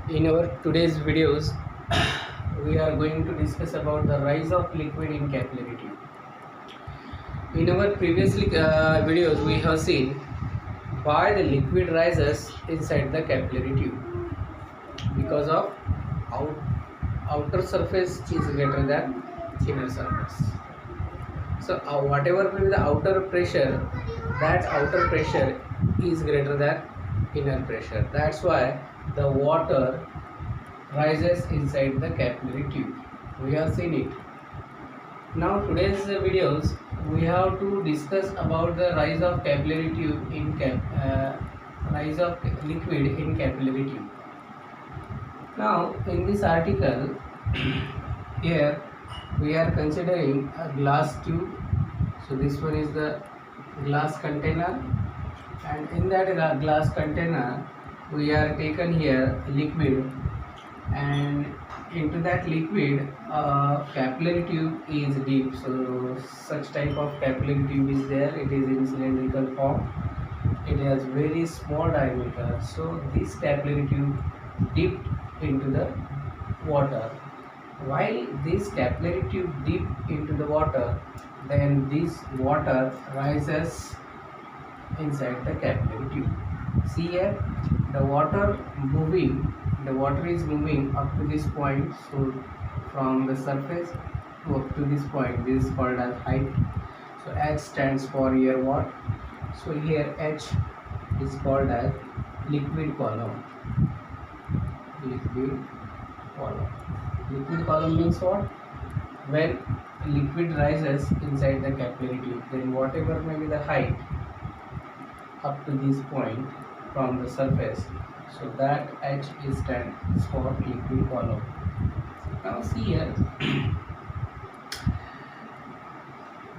In our today's videos, we are going to discuss about the rise of liquid in capillary tube. In our previous videos, we have seen why the liquid rises inside the capillary tube because of out, outer surface is greater than inner surface. So whatever may be the outer pressure, that outer pressure is greater than inner pressure. That's why the water rises inside the capillary tube. We have seen it. Now today's videos we have to discuss about the rise of capillary tube in rise of liquid in capillary tube. Now in this article here we are considering a glass tube. So this one is the glass container, and in that glass container we are taken here liquid, and into that liquid capillary tube is deep. So such type of capillary tube is there. It is in cylindrical form. It has very small diameter. So this capillary tube dipped into the water. While this capillary tube dipped into the water, then this water rises inside the capillary tube. See here, the water is moving up to this point. So from the surface to up to this point, this is called as height. So H stands for here what? So here H is called as liquid column. Liquid column. Liquid column means what? When liquid rises inside the capillary tube, then whatever may be the height up to this point from the surface, so that H is stands for liquid column. Now see here,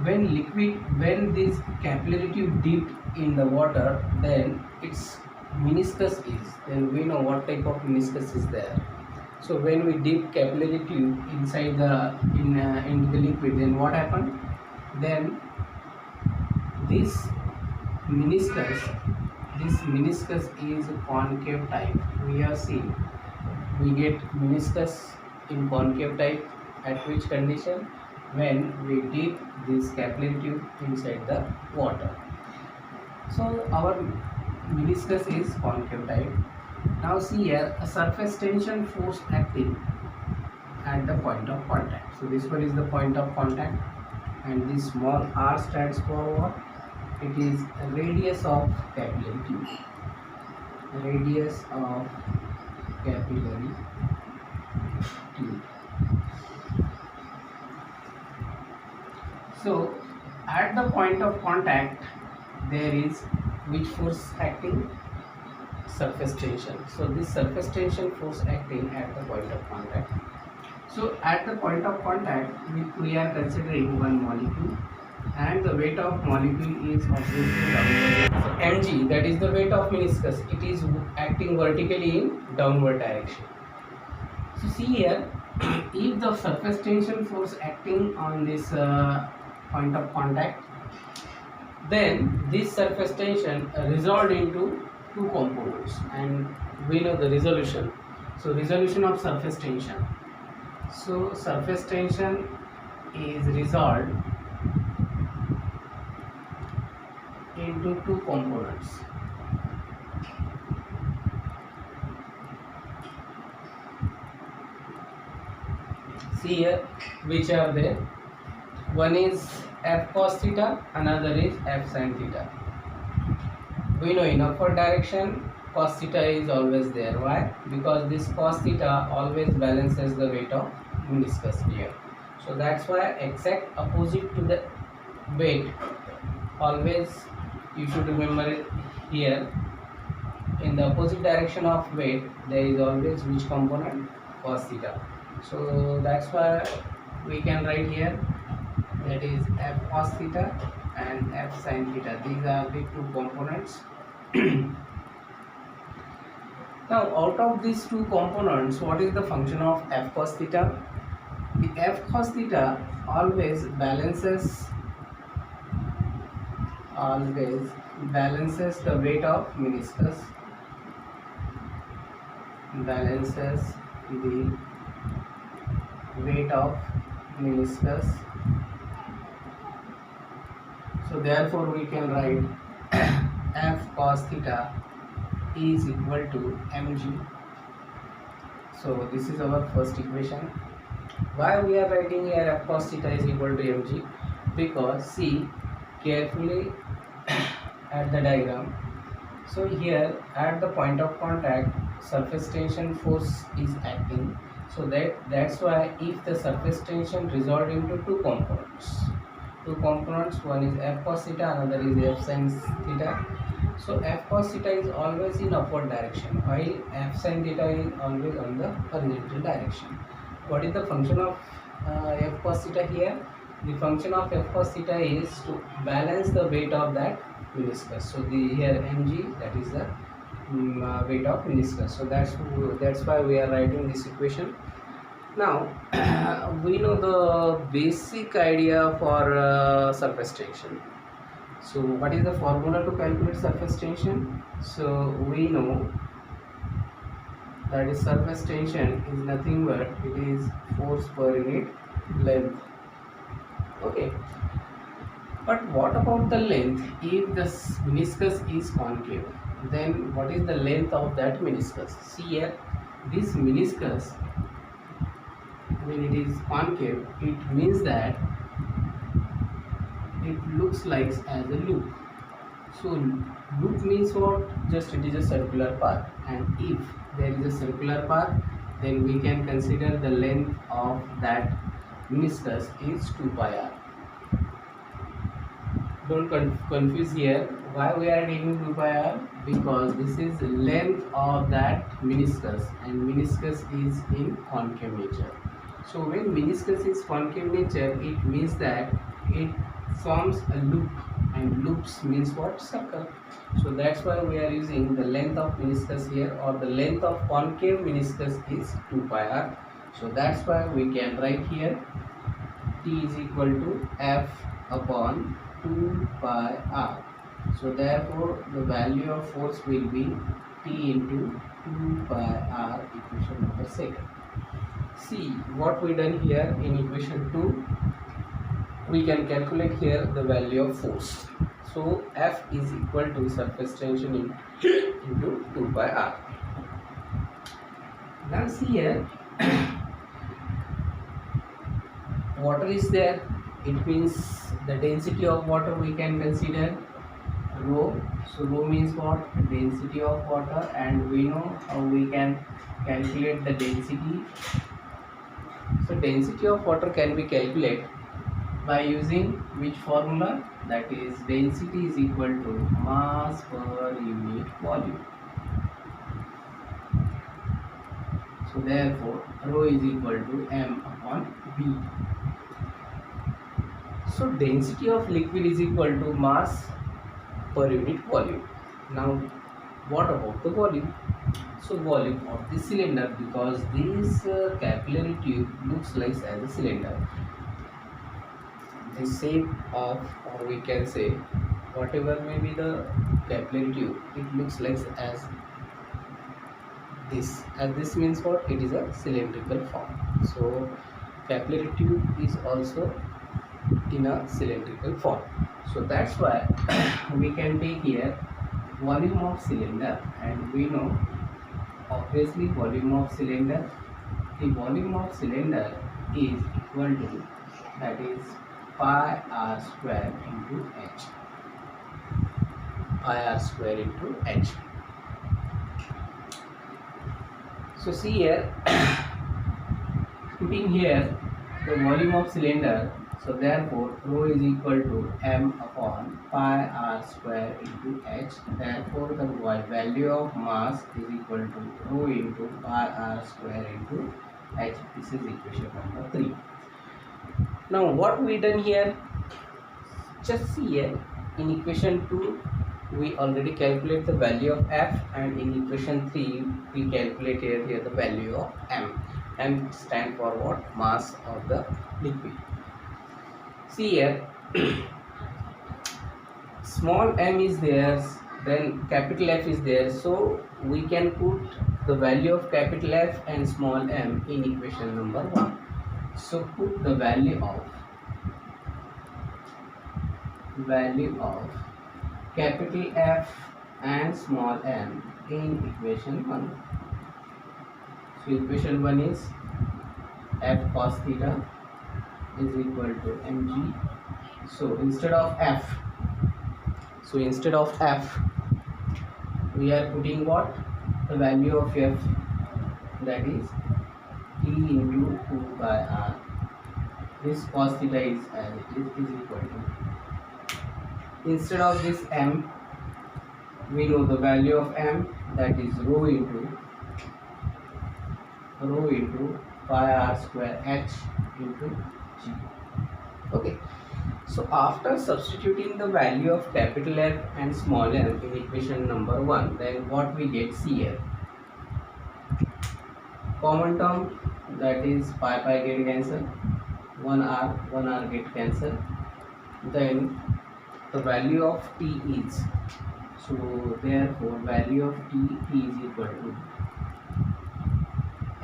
when this capillary tube dipped in the water, then its meniscus is, then we know what type of meniscus is there. So when we dip capillary tube inside the into the liquid, then what happened? Then this meniscus is concave type. We have seen we get meniscus in concave type at which condition? When we dip this capillary tube inside the water. So our meniscus is concave type. Now see here, a surface tension force acting at the point of contact. So this one is the point of contact, and this small r stands for what? It is a radius of capillary tube. Radius of capillary tube. So at the point of contact there is which force acting? Surface tension. So this surface tension force acting at the point of contact. So at the point of contact we are considering one molecule, and the weight of molecule is obviously downward. So mg, that is the weight of meniscus, it is acting vertically in downward direction. So see here, if the surface tension force acting on this point of contact, then this surface tension resolved into two components, and we know the resolution. So resolution of surface tension. So surface tension is resolved into two components. See here, which are there? One is f cos theta, another is f sin theta. We know in upward direction cos theta is always there. Why? Because this cos theta always balances the weight of meniscus here. So that's why exact opposite to the weight, always you should remember it here. In the opposite direction of weight there is always which component? Cos theta. So that's why we can write here, that is f cos theta and f sin theta. These are the two components. Now out of these two components, what is the function of f cos theta? The f cos theta always balances the weight of meniscus balances the weight of meniscus. So therefore we can write F cos theta is equal to mg. So this is our first equation. Why we are writing here F cos theta is equal to mg? Because see carefully at the diagram. So here at the point of contact surface tension force is acting. So that's why if the surface tension resolved into two components, one is F cos theta, another is F sin theta. So F cos theta is always in upward direction while F sin theta is always on the horizontal direction. What is the function of F cos theta here? The function of F cos theta is to balance the weight of that meniscus. So the here mg, that is the weight of meniscus. So that's why we are writing this equation. Now we know the basic idea for surface tension. So what is the formula to calculate surface tension? So we know that is surface tension is nothing but it is force per unit length. Okay, but what about the length? If the meniscus is concave, then what is the length of that meniscus? See here, this meniscus, when it is concave, it means that it looks like as a loop. So loop means what? Just it is a circular path, and if there is a circular path, then we can consider the length of that meniscus is 2 pi r. Don't confuse here. Why we are taking 2 pi r? Because this is the length of that meniscus, and meniscus is in concave nature. So when meniscus is concave nature, it means that it forms a loop, and loops means what? Circle. So that's why we are using the length of meniscus here, or the length of concave meniscus is 2 pi r. So that's why we can write here T is equal to F upon 2 pi r. So therefore the value of force will be T into 2 pi r, equation number 2. See what we done here in equation 2. We can calculate here the value of force. So F is equal to surface tension into 2 pi r. Now see here, water is there. It means the density of water we can consider rho. So rho means what? Density of water, and we know how we can calculate the density. So density of water can be calculated by using which formula? That is density is equal to mass per unit volume. So therefore rho is equal to m upon v. So density of liquid is equal to mass per unit volume. Now what about the volume? So volume of the cylinder, because this capillary tube looks like as a cylinder. The shape of, or we can say whatever may be the capillary tube, it looks like as this, and this means what? It is a cylindrical form. So capillary tube is also in a cylindrical form. So that's why we can take here volume of cylinder, and we know obviously volume of cylinder, the volume of cylinder is equal to, that is pi r square into h. Pi r square into h. So see here, putting here the volume of cylinder, so therefore rho is equal to m upon pi r square into h. Therefore the value of mass is equal to rho into pi r square into h. This is equation number 3. Now what we done here? Just see here, in equation 2 we already calculate the value of F, and in equation 3 we calculated here the value of M. M stand for what? Mass of the liquid. See here, small m is there, then capital F is there, so we can put the value of capital F and small m in equation number 1. So put the value of capital F and small m in equation 1. So equation 1 is f cos theta is equal to mg. So instead of f, we are putting what? The value of f, that is t into 2 by r. This cos theta is equal to, instead of this m, we know the value of m, that is rho into pi r square h into g. Okay. So after substituting the value of capital F and small m in equation number 1, then what we get, see here. Common term, that is pi get cancel, 1r get cancel. Then the value of t is, so therefore value of t is equal to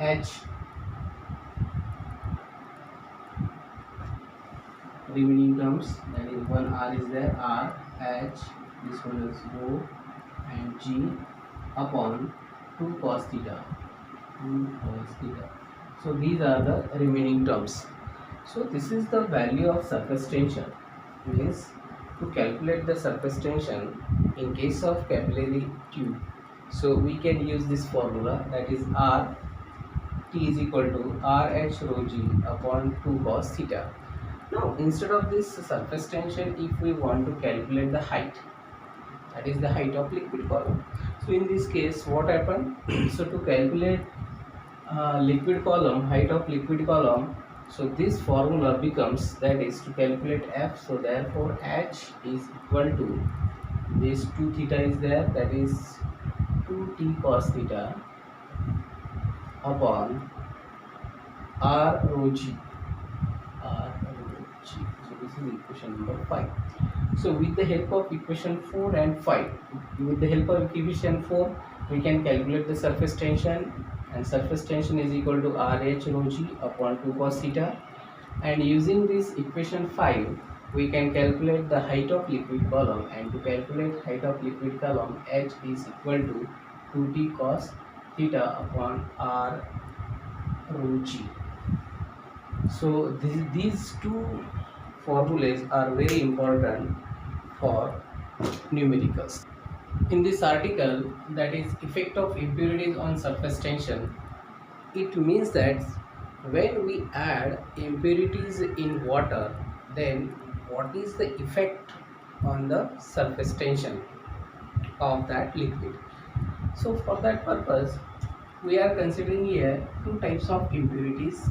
h, remaining terms, that is 1r is there, r, h, this one is rho and g upon 2 cos theta. So these are the remaining terms. So this is the value of surface tension. Means to calculate the surface tension in case of capillary tube, so we can use this formula, that is r t is equal to RH rho g upon 2 cos theta. Now instead of this surface tension, if we want to calculate the height, that is the height of liquid column, so in this case what happened? So to calculate liquid column, height of liquid column, so this formula becomes, that is to calculate f, so therefore h is equal to, this 2 theta is there, that is 2t cos theta upon r rho g. So this is equation number 5. So with the help of equation 4 and 5, with the help of equation 4, we can calculate the surface tension, and surface tension is equal to RH rho g upon 2 cos theta. And using this equation 5, we can calculate the height of liquid column, and to calculate height of liquid column, h is equal to 2t cos theta upon r rho g. So these two formulas are very important for numericals. In this article, that is effect of impurities on surface tension, it means that when we add impurities in water, then what is the effect on the surface tension of that liquid. So for that purpose, we are considering here two types of impurities.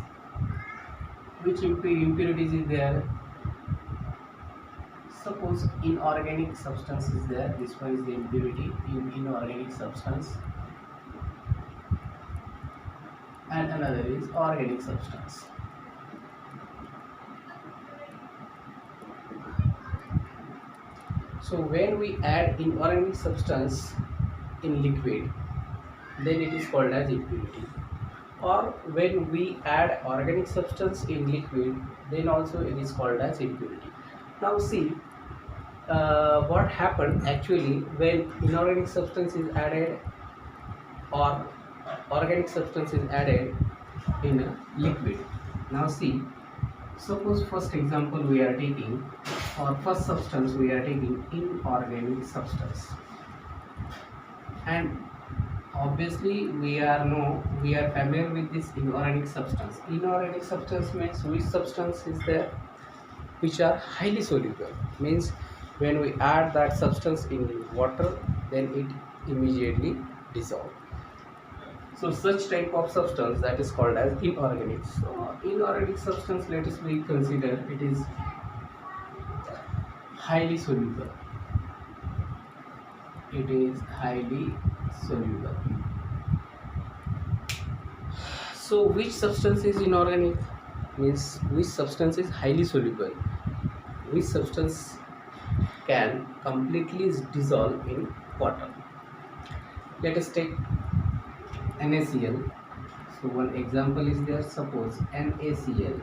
Which impurities is there? Suppose inorganic substance is there, this one is the impurity in inorganic substance, and another is organic substance. So when we add inorganic substance in liquid, then it is called as impurity. Or when we add organic substance in liquid, then also it is called as impurity. Now see what happened actually when inorganic substance is added or organic substance is added in a liquid. Now see, suppose first example we are taking, or first substance we are taking inorganic substance, and obviously we are familiar with this inorganic substance. Inorganic substance means which substance is there which are highly soluble, means when we add that substance in water, then it immediately dissolves. So such type of substance, that is called as inorganic. So inorganic substance, let us consider it is highly soluble. It is highly soluble. So which substance is inorganic? Means which substance is highly soluble, which substance can completely dissolve in water. Let us take NaCl. So one example is there, suppose NaCl.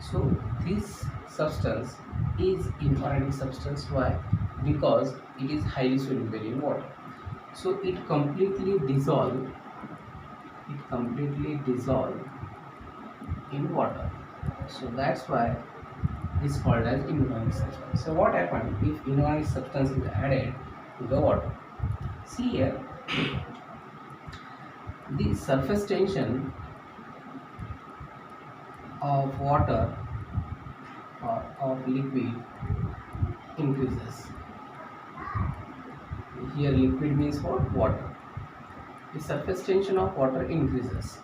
So this substance is inorganic substance. Why? Because it is highly soluble in water. So it completely dissolve in water. So that's why it's called as inorganic substance. So what happens if inorganic substance is added to the water? See here, the surface tension of water or of liquid increases. Here liquid means what? Water. The surface tension of water increases.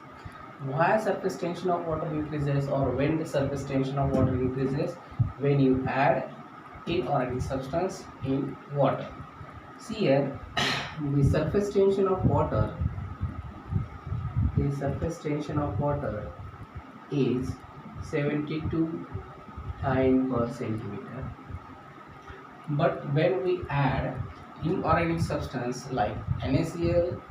Why surface tension of water increases, or when the surface tension of water increases? When you add inorganic substance in water. See here, the surface tension of water is 72 time per centimeter. But when we add inorganic substance like NaCl,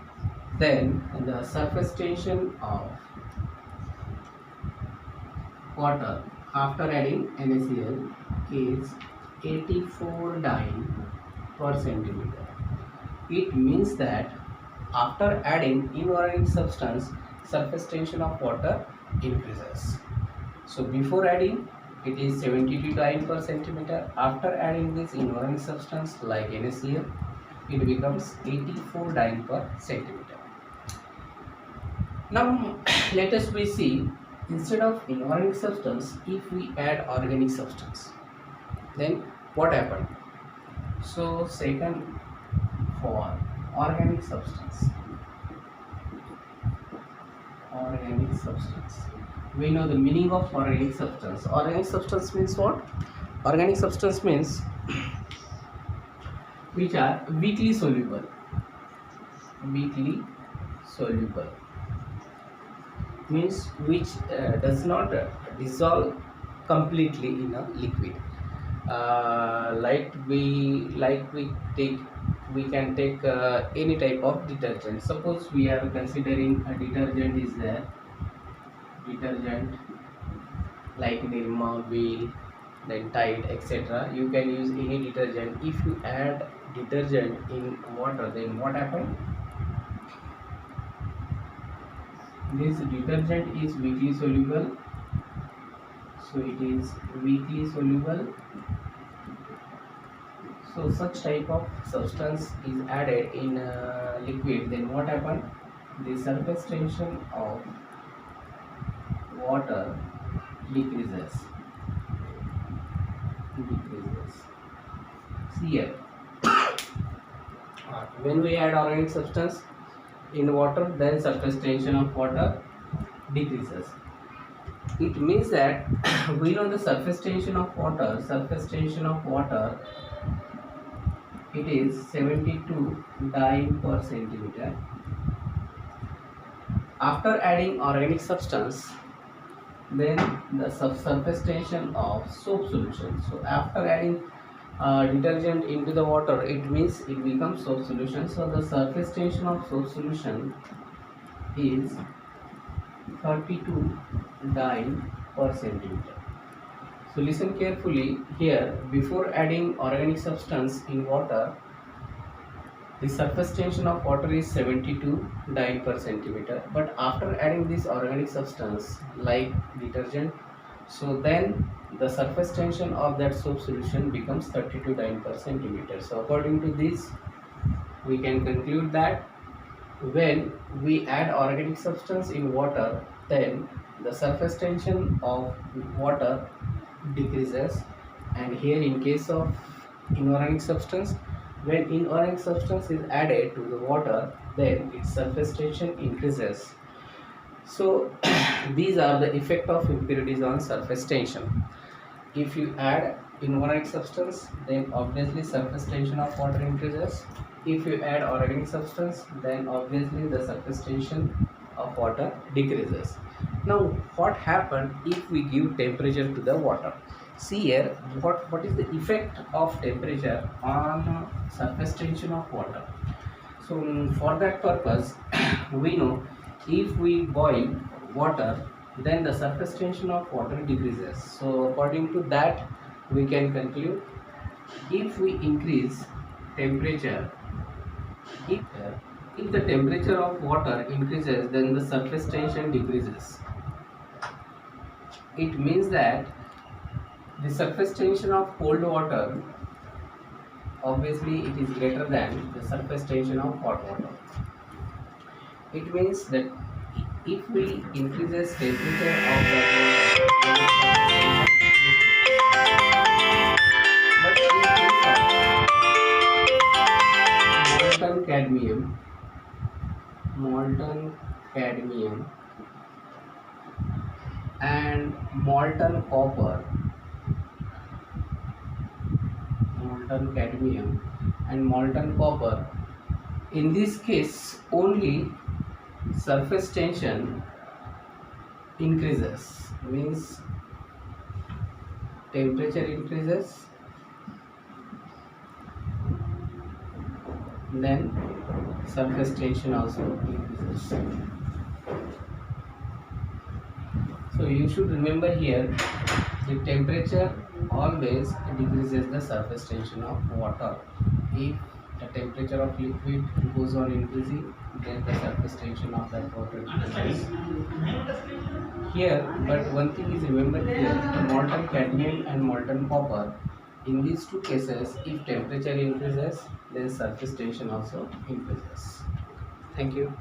then the surface tension of water after adding NaCl is 84 dyne per centimeter. It means that after adding inorganic substance, surface tension of water increases. So before adding, it is 72 dyne per centimeter. After adding this inorganic substance like NaCl, it becomes 84 dyne per centimeter. Now let us see, instead of inorganic substance, if we add organic substance, then what happened? So second, for organic substance, we know the meaning of organic substance. Organic substance means what? Organic substance means which are weakly soluble means which does not dissolve completely in a liquid. We can take any type of detergent. Suppose we are considering a detergent is there, detergent like Nirma, Wheel, then Tide, etc. You can use any detergent. If you add detergent in water, then what happens? This detergent is weakly soluble, so it is weakly soluble. So such type of substance is added in liquid, then what happens? The surface tension of water decreases. See here, when we add organic substance in water, then surface tension of water decreases. It means that we know the surface tension of water, it is 72 dyne per centimeter. After adding organic substance, then the surface tension of soap solution. So after adding detergent into the water, it means it becomes soap solution. So the surface tension of soap solution is 32 dyne per centimeter. So listen carefully here. Before adding organic substance in water, the surface tension of water is 72 dyne per centimeter. But after adding this organic substance like detergent, so then the surface tension of that soap solution becomes 32 dyne per centimeter. So according to this, we can conclude that when we add organic substance in water, then the surface tension of water decreases. And here in case of inorganic substance, when inorganic substance is added to the water, then its surface tension increases. So these are the effect of impurities on surface tension. If you add inorganic substance, then obviously surface tension of water increases. If you add organic substance, then obviously the surface tension of water decreases. Now what happens if we give temperature to the water? See here, what is the effect of temperature on surface tension of water? So for that purpose, we know if we boil water, then the surface tension of water decreases. So according to that, we can conclude if we increase temperature, if, if the temperature of water increases, then the surface tension decreases. It means that the surface tension of cold water, obviously it is greater than the surface tension of hot water. It means that if we increases temperature of the water, but in case of molten cadmium and molten copper, in this case only surface tension increases, means temperature increases, then surface tension also increases. So you should remember here, the temperature always decreases the surface tension of water. If the temperature of liquid goes on increasing, then the surface tension of that water decreases. Here, but one thing is remembered here, the molten cadmium and molten copper, in these two cases, if temperature increases, then surface tension also increases. Thank you.